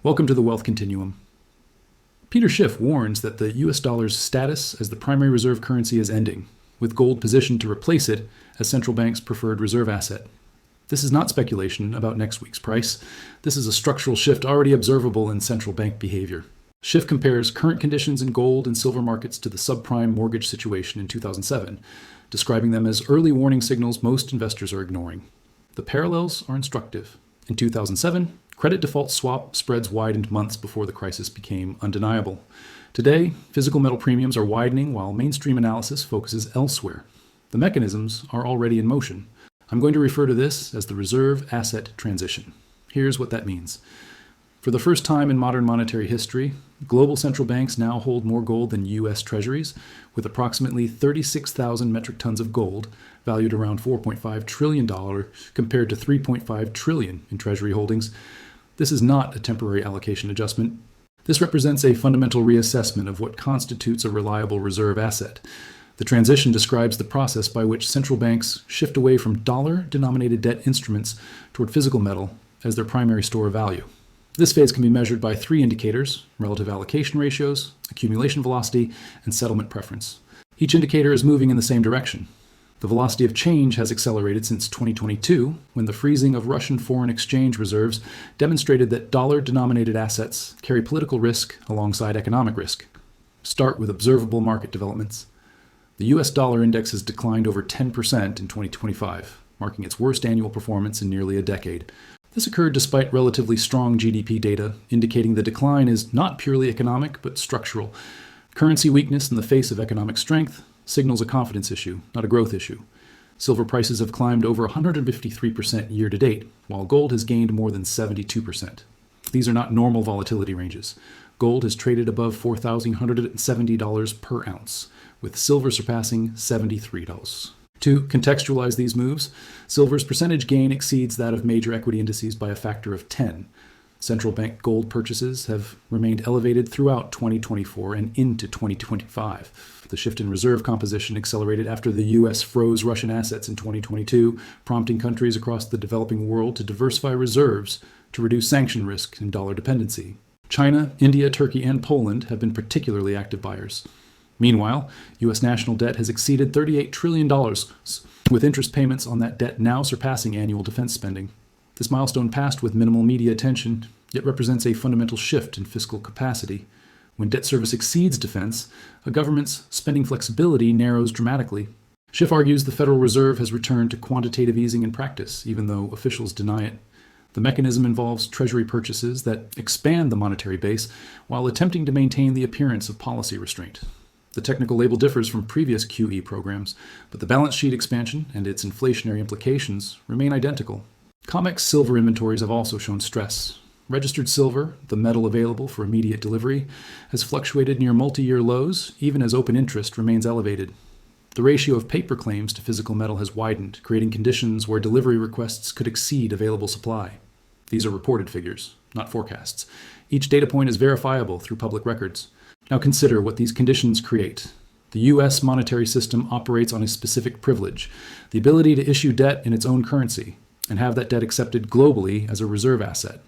Welcome to the Wealth Continuum. Peter Schiff warns that the US dollar's status as the primary reserve currency is ending, with gold positioned to replace it as central banks' preferred reserve asset. This is not speculation about next week's price. This is a structural shift already observable in central bank behavior. Schiff compares current conditions in gold and silver markets to the subprime mortgage situation in 2007, describing them as early warning signals most investors are ignoring. The parallels are instructive. In 2007, credit default swap spreads widened months before the crisis became undeniable. Today, physical metal premiums are widening while mainstream analysis focuses elsewhere. The mechanisms are already in motion. I'm going to refer to this as the reserve asset transition. Here's what that means. For the first time in modern monetary history, global central banks now hold more gold than U.S. Treasuries, with approximately 36,000 metric tons of gold, valued around $4.5 trillion compared to $3.5 trillion in Treasury holdings. This is not a temporary allocation adjustment. This represents a fundamental reassessment of what constitutes a reliable reserve asset. The transition describes the process by which central banks shift away from dollar-denominated debt instruments toward physical metal as their primary store of value. This phase can be measured by three indicators: relative allocation ratios, accumulation velocity, and settlement preference. Each indicator is moving in the same direction. The velocity of change has accelerated since 2022, when the freezing of Russian foreign exchange reserves demonstrated that dollar-denominated assets carry political risk alongside economic risk. Start with observable market developments. The US dollar index has declined over 10% in 2025, marking its worst annual performance in nearly a decade. This occurred despite relatively strong GDP data, indicating the decline is not purely economic, but structural. Currency weakness in the face of economic strength signals a confidence issue, not a growth issue. Silver prices have climbed over 153% year to date, while gold has gained more than 72%. These are not normal volatility ranges. Gold has traded above $4,170 per ounce, with silver surpassing $73. To contextualize these moves, silver's percentage gain exceeds that of major equity indices by a factor of 10. Central bank gold purchases have remained elevated throughout 2024 and into 2025. The shift in reserve composition accelerated after the U.S. froze Russian assets in 2022, prompting countries across the developing world to diversify reserves to reduce sanction risk and dollar dependency. China, India, Turkey, and Poland have been particularly active buyers. Meanwhile, U.S. national debt has exceeded $38 trillion, with interest payments on that debt now surpassing annual defense spending. This milestone passed with minimal media attention, yet represents a fundamental shift in fiscal capacity. When debt service exceeds defense, a government's spending flexibility narrows dramatically. Schiff argues the Federal Reserve has returned to quantitative easing in practice, even though officials deny it. The mechanism involves Treasury purchases that expand the monetary base while attempting to maintain the appearance of policy restraint. The technical label differs from previous QE programs, but the balance sheet expansion and its inflationary implications remain identical. COMEX silver inventories have also shown stress. Registered silver, the metal available for immediate delivery, has fluctuated near multi-year lows, even as open interest remains elevated. The ratio of paper claims to physical metal has widened, creating conditions where delivery requests could exceed available supply. These are reported figures, not forecasts. Each data point is verifiable through public records. Now consider what these conditions create. The U.S. monetary system operates on a specific privilege, the ability to issue debt in its own currency, and have that debt accepted globally as a reserve asset.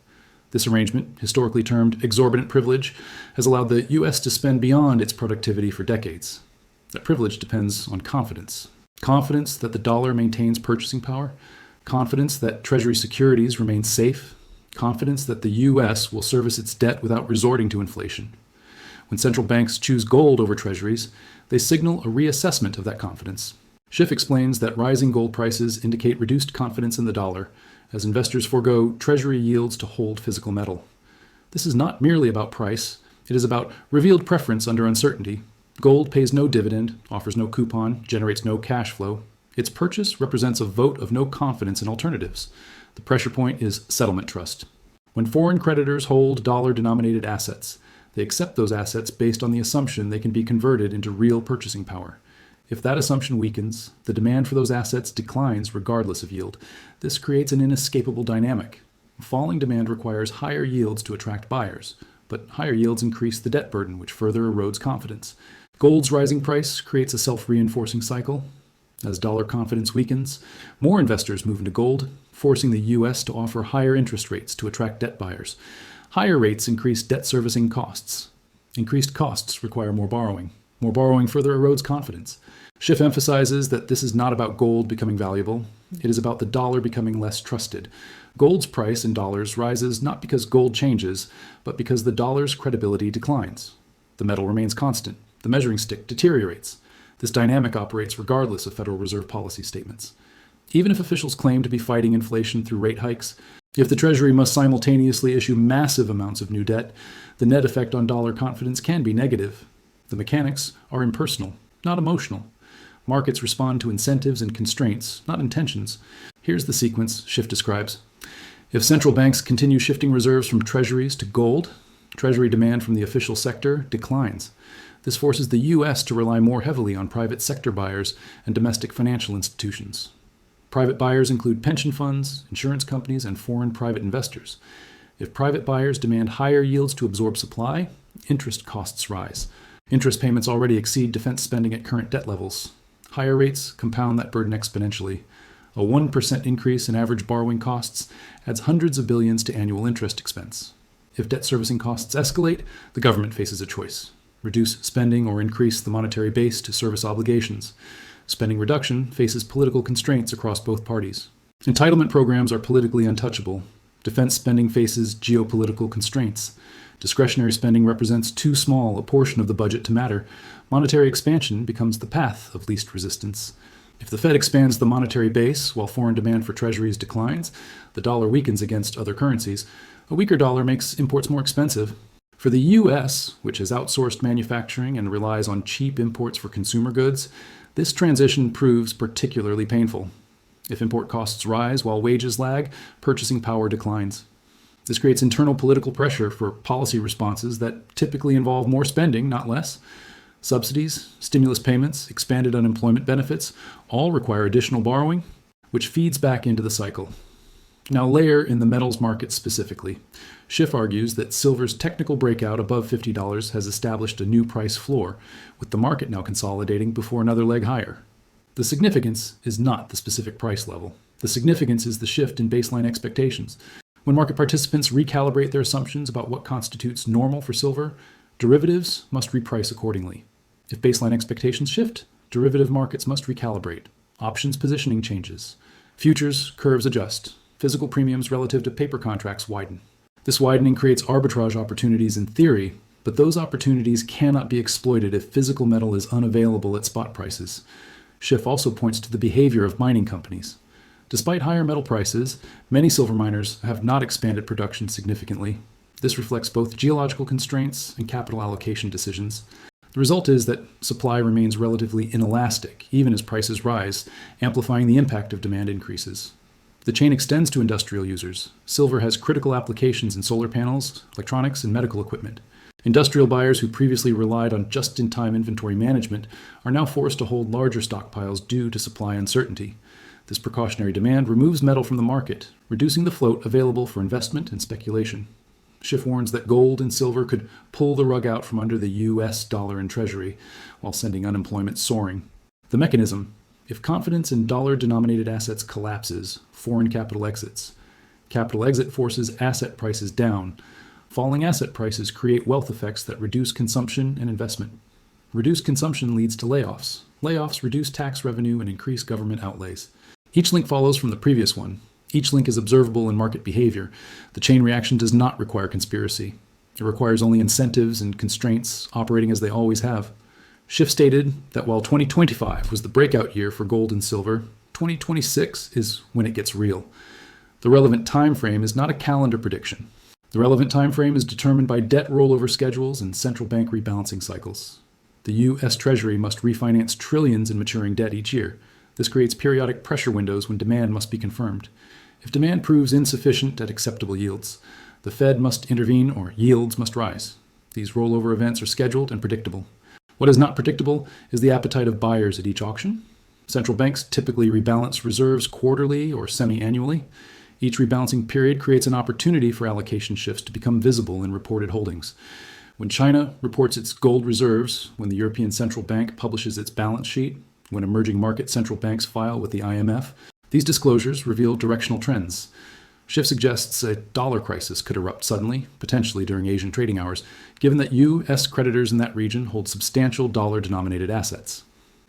This arrangement, historically termed exorbitant privilege, has allowed the U.S. to spend beyond its productivity for decades. That privilege depends on confidence. Confidence that the dollar maintains purchasing power, confidence that Treasury securities remain safe, confidence that the U.S. will service its debt without resorting to inflation. When central banks choose gold over Treasuries, they signal a reassessment of that confidence. Schiff explains that rising gold prices indicate reduced confidence in the dollar, as investors forego Treasury yields to hold physical metal. This is not merely about price, it is about revealed preference under uncertainty. Gold pays no dividend, offers no coupon, generates no cash flow. Its purchase represents a vote of no confidence in alternatives. The pressure point is settlement trust. When foreign creditors hold dollar-denominated assets, they accept those assets based on the assumption they can be converted into real purchasing power. If that assumption weakens, the demand for those assets declines regardless of yield. This creates an inescapable dynamic. Falling demand requires higher yields to attract buyers, but higher yields increase the debt burden, which further erodes confidence. Gold's rising price creates a self-reinforcing cycle. As dollar confidence weakens, more investors move into gold, forcing the U.S. to offer higher interest rates to attract debt buyers. Higher rates increase debt servicing costs. Increased costs require more borrowing. More borrowing further erodes confidence. Schiff emphasizes that this is not about gold becoming valuable. It is about the dollar becoming less trusted. Gold's price in dollars rises not because gold changes, but because the dollar's credibility declines. The metal remains constant. The measuring stick deteriorates. This dynamic operates regardless of Federal Reserve policy statements. Even if officials claim to be fighting inflation through rate hikes, if the Treasury must simultaneously issue massive amounts of new debt, the net effect on dollar confidence can be negative. The mechanics are impersonal, not emotional. Markets respond to incentives and constraints, not intentions. Here's the sequence Schiff describes. If central banks continue shifting reserves from treasuries to gold, Treasury demand from the official sector declines. This forces the U.S. to rely more heavily on private sector buyers and domestic financial institutions. Private buyers include pension funds, insurance companies, and foreign private investors. If private buyers demand higher yields to absorb supply, interest costs rise. Interest payments already exceed defense spending at current debt levels. Higher rates compound that burden exponentially. A 1% increase in average borrowing costs adds hundreds of billions to annual interest expense. If debt servicing costs escalate, the government faces a choice: reduce spending or increase the monetary base to service obligations. Spending reduction faces political constraints across both parties. Entitlement programs are politically untouchable. Defense spending faces geopolitical constraints. Discretionary spending represents too small a portion of the budget to matter. Monetary expansion becomes the path of least resistance. If the Fed expands the monetary base while foreign demand for treasuries declines, the dollar weakens against other currencies. A weaker dollar makes imports more expensive. For the U.S., which has outsourced manufacturing and relies on cheap imports for consumer goods, this transition proves particularly painful. If import costs rise while wages lag, purchasing power declines. This creates internal political pressure for policy responses that typically involve more spending, not less. Subsidies, stimulus payments, expanded unemployment benefits all require additional borrowing, which feeds back into the cycle. Now layer in the metals market specifically. Schiff argues that silver's technical breakout above $50 has established a new price floor, with the market now consolidating before another leg higher. The significance is not the specific price level. The significance is the shift in baseline expectations. When market participants recalibrate their assumptions about what constitutes normal for silver, derivatives must reprice accordingly. If baseline expectations shift, derivative markets must recalibrate. Options positioning changes. Futures curves adjust. Physical premiums relative to paper contracts widen. This widening creates arbitrage opportunities in theory, but those opportunities cannot be exploited if physical metal is unavailable at spot prices. Schiff also points to the behavior of mining companies. Despite higher metal prices, many silver miners have not expanded production significantly. This reflects both geological constraints and capital allocation decisions. The result is that supply remains relatively inelastic, even as prices rise, amplifying the impact of demand increases. The chain extends to industrial users. Silver has critical applications in solar panels, electronics, and medical equipment. Industrial buyers who previously relied on just-in-time inventory management are now forced to hold larger stockpiles due to supply uncertainty. This precautionary demand removes metal from the market, reducing the float available for investment and speculation. Schiff warns that gold and silver could pull the rug out from under the U.S. dollar and Treasury, while sending unemployment soaring. The mechanism: if confidence in dollar-denominated assets collapses, foreign capital exits. Capital exit forces asset prices down. Falling asset prices create wealth effects that reduce consumption and investment. Reduced consumption leads to layoffs. Layoffs reduce tax revenue and increase government outlays. Each link follows from the previous one. Each link is observable in market behavior. The chain reaction does not require conspiracy. It requires only incentives and constraints operating as they always have. Schiff stated that while 2025 was the breakout year for gold and silver, 2026 is when it gets real. The relevant time frame is not a calendar prediction. The relevant time frame is determined by debt rollover schedules and central bank rebalancing cycles. The U.S. Treasury must refinance trillions in maturing debt each year. This creates periodic pressure windows when demand must be confirmed. If demand proves insufficient at acceptable yields, the Fed must intervene or yields must rise. These rollover events are scheduled and predictable. What is not predictable is the appetite of buyers at each auction. Central banks typically rebalance reserves quarterly or semi-annually. Each rebalancing period creates an opportunity for allocation shifts to become visible in reported holdings. When China reports its gold reserves, when the European Central Bank publishes its balance sheet, when emerging market central banks file with the IMF, these disclosures reveal directional trends. Schiff suggests a dollar crisis could erupt suddenly, potentially during Asian trading hours, given that U.S. creditors in that region hold substantial dollar-denominated assets.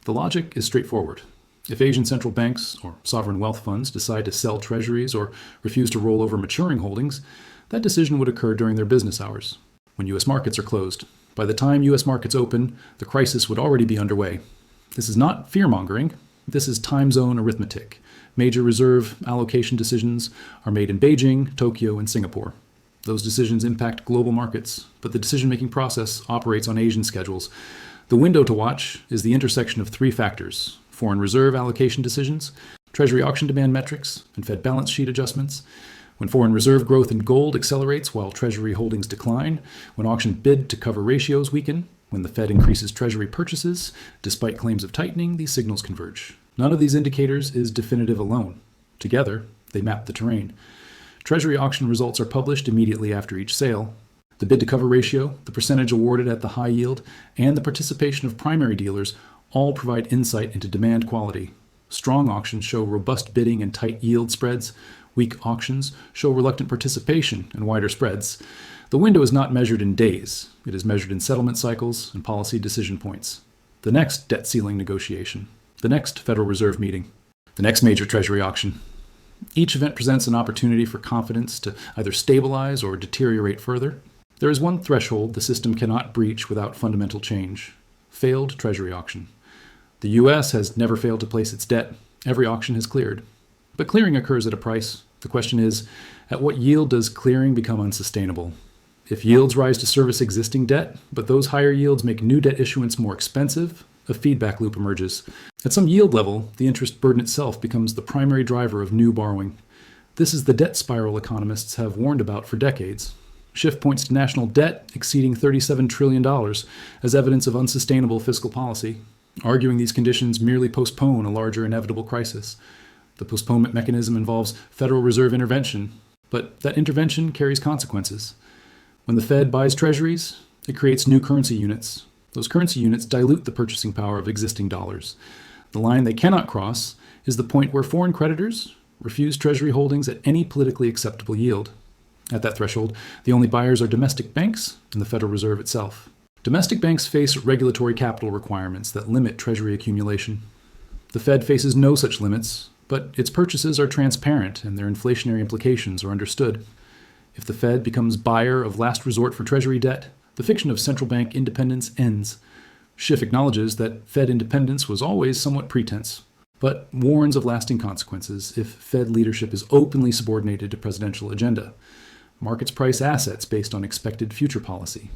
The logic is straightforward. If Asian central banks or sovereign wealth funds decide to sell treasuries or refuse to roll over maturing holdings, that decision would occur during their business hours, when U.S. markets are closed. By the time U.S. markets open, the crisis would already be underway. This is not fear-mongering. This is time zone arithmetic. Major reserve allocation decisions are made in Beijing, Tokyo, and Singapore. Those decisions impact global markets, but the decision-making process operates on Asian schedules. The window to watch is the intersection of three factors: foreign reserve allocation decisions, Treasury auction demand metrics, and Fed balance sheet adjustments. When foreign reserve growth in gold accelerates while Treasury holdings decline, when auction bid to cover ratios weaken, when the Fed increases Treasury purchases, despite claims of tightening, these signals converge. None of these indicators is definitive alone. Together, they map the terrain. Treasury auction results are published immediately after each sale. The bid-to-cover ratio, the percentage awarded at the high yield, and the participation of primary dealers all provide insight into demand quality. Strong auctions show robust bidding and tight yield spreads. Weak auctions show reluctant participation and wider spreads. The window is not measured in days. It is measured in settlement cycles and policy decision points. The next debt ceiling negotiation. The next Federal Reserve meeting. The next major Treasury auction. Each event presents an opportunity for confidence to either stabilize or deteriorate further. There is one threshold the system cannot breach without fundamental change: failed Treasury auction. The U.S. has never failed to place its debt. Every auction has cleared. But clearing occurs at a price. The question is, at what yield does clearing become unsustainable? If yields rise to service existing debt, but those higher yields make new debt issuance more expensive, a feedback loop emerges. At some yield level, the interest burden itself becomes the primary driver of new borrowing. This is the debt spiral economists have warned about for decades. Schiff points to national debt exceeding $37 trillion as evidence of unsustainable fiscal policy, arguing these conditions merely postpone a larger inevitable crisis. The postponement mechanism involves Federal Reserve intervention, but that intervention carries consequences. When the Fed buys treasuries, it creates new currency units. Those currency units dilute the purchasing power of existing dollars. The line they cannot cross is the point where foreign creditors refuse treasury holdings at any politically acceptable yield. At that threshold, the only buyers are domestic banks and the Federal Reserve itself. Domestic banks face regulatory capital requirements that limit treasury accumulation. The Fed faces no such limits, but its purchases are transparent and their inflationary implications are understood. If the Fed becomes buyer of last resort for treasury debt, the fiction of central bank independence ends. Schiff acknowledges that Fed independence was always somewhat pretense, but warns of lasting consequences if Fed leadership is openly subordinated to presidential agenda. Markets price assets based on expected future policy.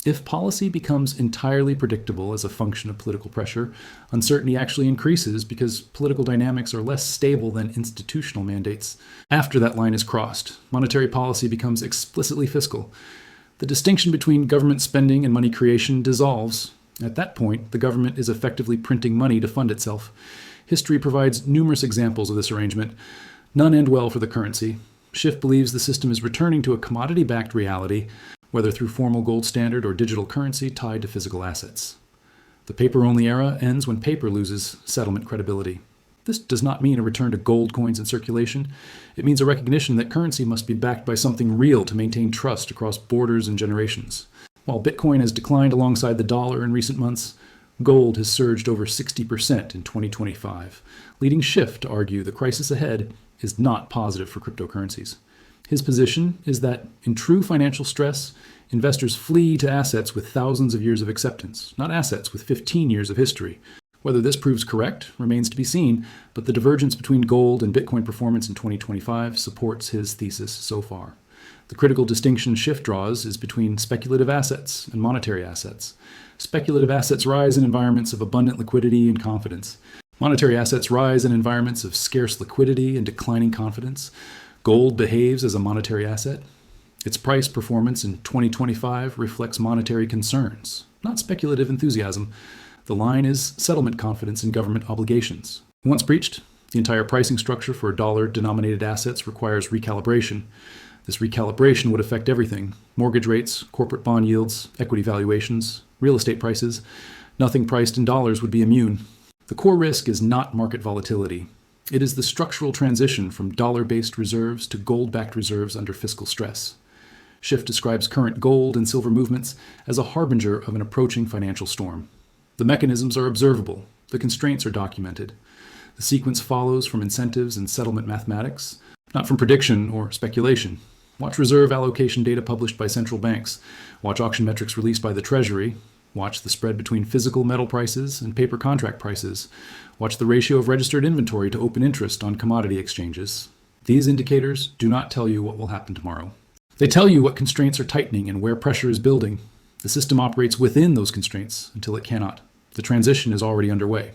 If policy becomes entirely predictable as a function of political pressure, uncertainty actually increases because political dynamics are less stable than institutional mandates. After that line is crossed, monetary policy becomes explicitly fiscal. The distinction between government spending and money creation dissolves. At that point, the government is effectively printing money to fund itself. History provides numerous examples of this arrangement. None end well for the currency. Schiff believes the system is returning to a commodity-backed reality, whether through formal gold standard or digital currency tied to physical assets. The paper-only era ends when paper loses settlement credibility. This does not mean a return to gold coins in circulation. It means a recognition that currency must be backed by something real to maintain trust across borders and generations. While Bitcoin has declined alongside the dollar in recent months, gold has surged over 60% in 2025, leading Schiff to argue the crisis ahead is not positive for cryptocurrencies. His position is that in true financial stress, investors flee to assets with thousands of years of acceptance, not assets with 15 years of history. Whether this proves correct remains to be seen, but the divergence between gold and Bitcoin performance in 2025 supports his thesis so far. The critical distinction Schiff draws is between speculative assets and monetary assets. Speculative assets rise in environments of abundant liquidity and confidence. Monetary assets rise in environments of scarce liquidity and declining confidence. Gold behaves as a monetary asset. Its price performance in 2025 reflects monetary concerns, not speculative enthusiasm. The line is settlement confidence in government obligations. Once breached, the entire pricing structure for dollar-denominated assets requires recalibration. This recalibration would affect everything: mortgage rates, corporate bond yields, equity valuations, real estate prices. Nothing priced in dollars would be immune. The core risk is not market volatility. It is the structural transition from dollar-based reserves to gold-backed reserves under fiscal stress. Schiff describes current gold and silver movements as a harbinger of an approaching financial storm. The mechanisms are observable. The constraints are documented. The sequence follows from incentives and settlement mathematics, not from prediction or speculation. Watch reserve allocation data published by central banks. Watch auction metrics released by the Treasury. Watch the spread between physical metal prices and paper contract prices. Watch the ratio of registered inventory to open interest on commodity exchanges. These indicators do not tell you what will happen tomorrow. They tell you what constraints are tightening and where pressure is building. The system operates within those constraints until it cannot. The transition is already underway.